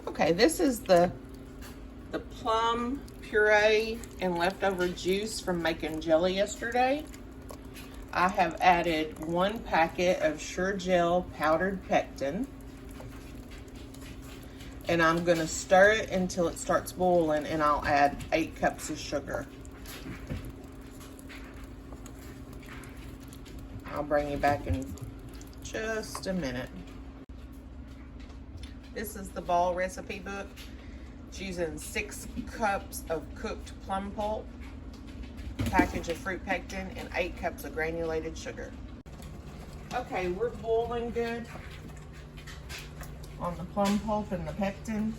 Okay, this is the plum puree and leftover juice from making jelly yesterday. I have added 1 packet of Sure Gel powdered pectin. And I'm gonna stir it until it starts boiling, and I'll add 8 cups of sugar. I'll bring you back in just a minute. This is the ball recipe book. It's using 6 cups of cooked plum pulp, a package of fruit pectin, and 8 cups of granulated sugar. Okay, we're boiling good on the plum pulp and the pectin.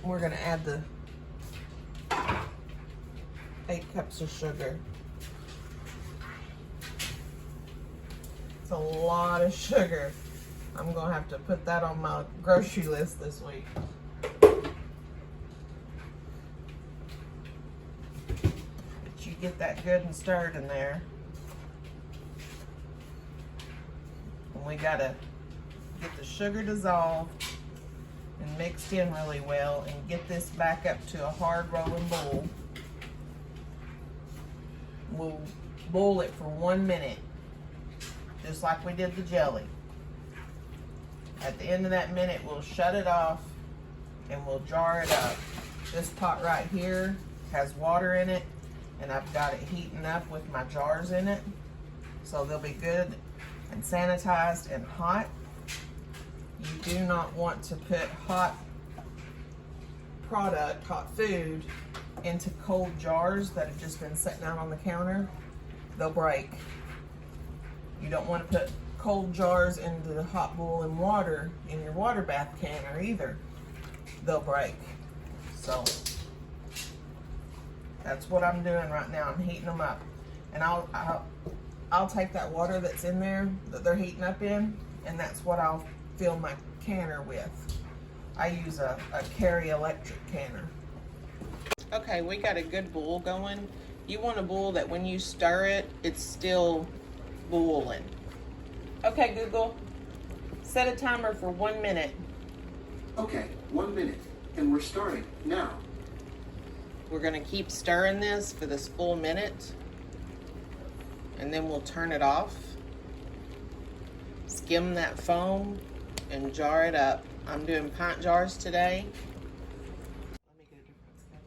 We're gonna add the 8 cups of sugar. It's a lot of sugar. I'm gonna have to put that on my grocery list this week. But you get that good and stirred in there. And we gotta get the sugar dissolved and mixed in really well and get this back up to a hard rolling boil. We'll boil it for 1 minute, just like we did the jelly. At the end of that minute, we'll shut it off and we'll jar it up. This pot right here has water in it, and I've got it heating up with my jars in it, so they'll be good and sanitized and hot. You do not want to put hot product, hot food, into cold jars that have just been sitting out on the counter. They'll break. You don't want to put cold jars into the hot boiling water in your water bath canner either. They'll break. So that's what I'm doing right now. I'm heating them up, and I'll take that water that's in there that they're heating up in, and that's what I'll fill my canner with. I use a Carry electric canner. Okay, we got a good boil going. You want a boil that when you stir it, it's still boiling. Okay, Google, set a timer for 1 minute. Okay, 1 minute, and we're starting now. We're gonna keep stirring this for this full minute, and then we'll turn it off. Skim that foam and jar it up. I'm doing pint jars today. Let me get a different step.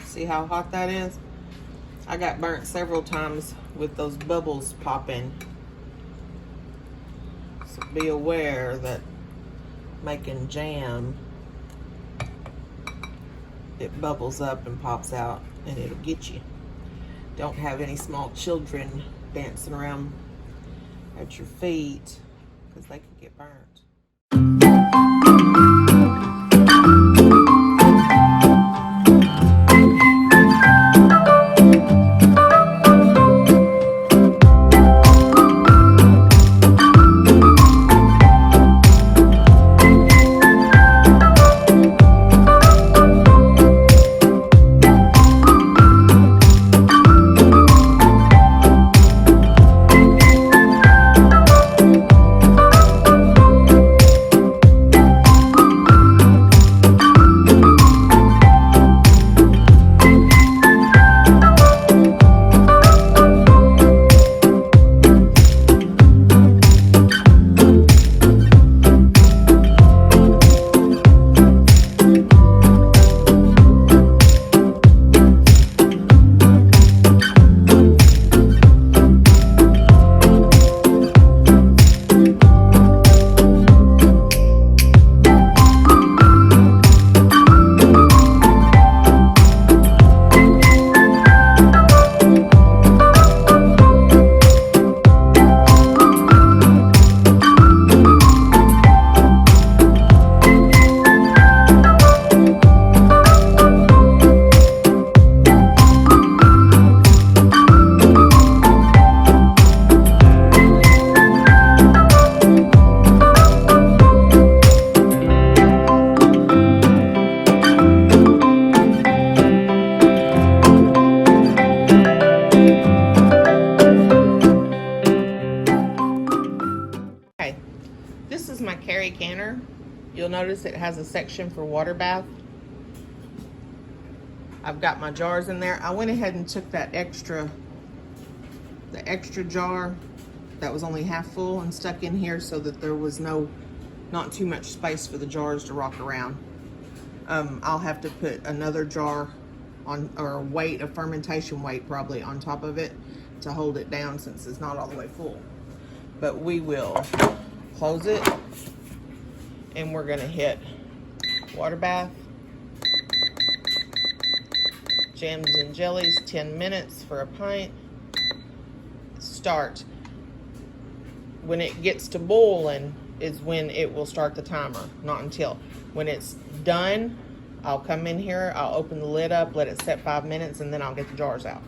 See how hot that is? I got burnt several times with those bubbles popping. So be aware that making jam, it bubbles up and pops out and it'll get you. Don't have any small children dancing around at your feet because they could get burnt. is my carry canner. You'll notice it has a section for water bath. I've got my jars in there. I went ahead and took the extra jar that was only half full and stuck in here so that there was not too much space for the jars to rock around. I'll have to put another jar on, or a fermentation weight probably on top of it to hold it down since it's not all the way full. But we will close it and we're gonna hit water bath, jams and jellies, 10 minutes for a pint. Start. When it gets to boiling is when it will start the timer, not until. When it's done, I'll come in here, I'll open the lid up, let it set 5 minutes, and then I'll get the jars out.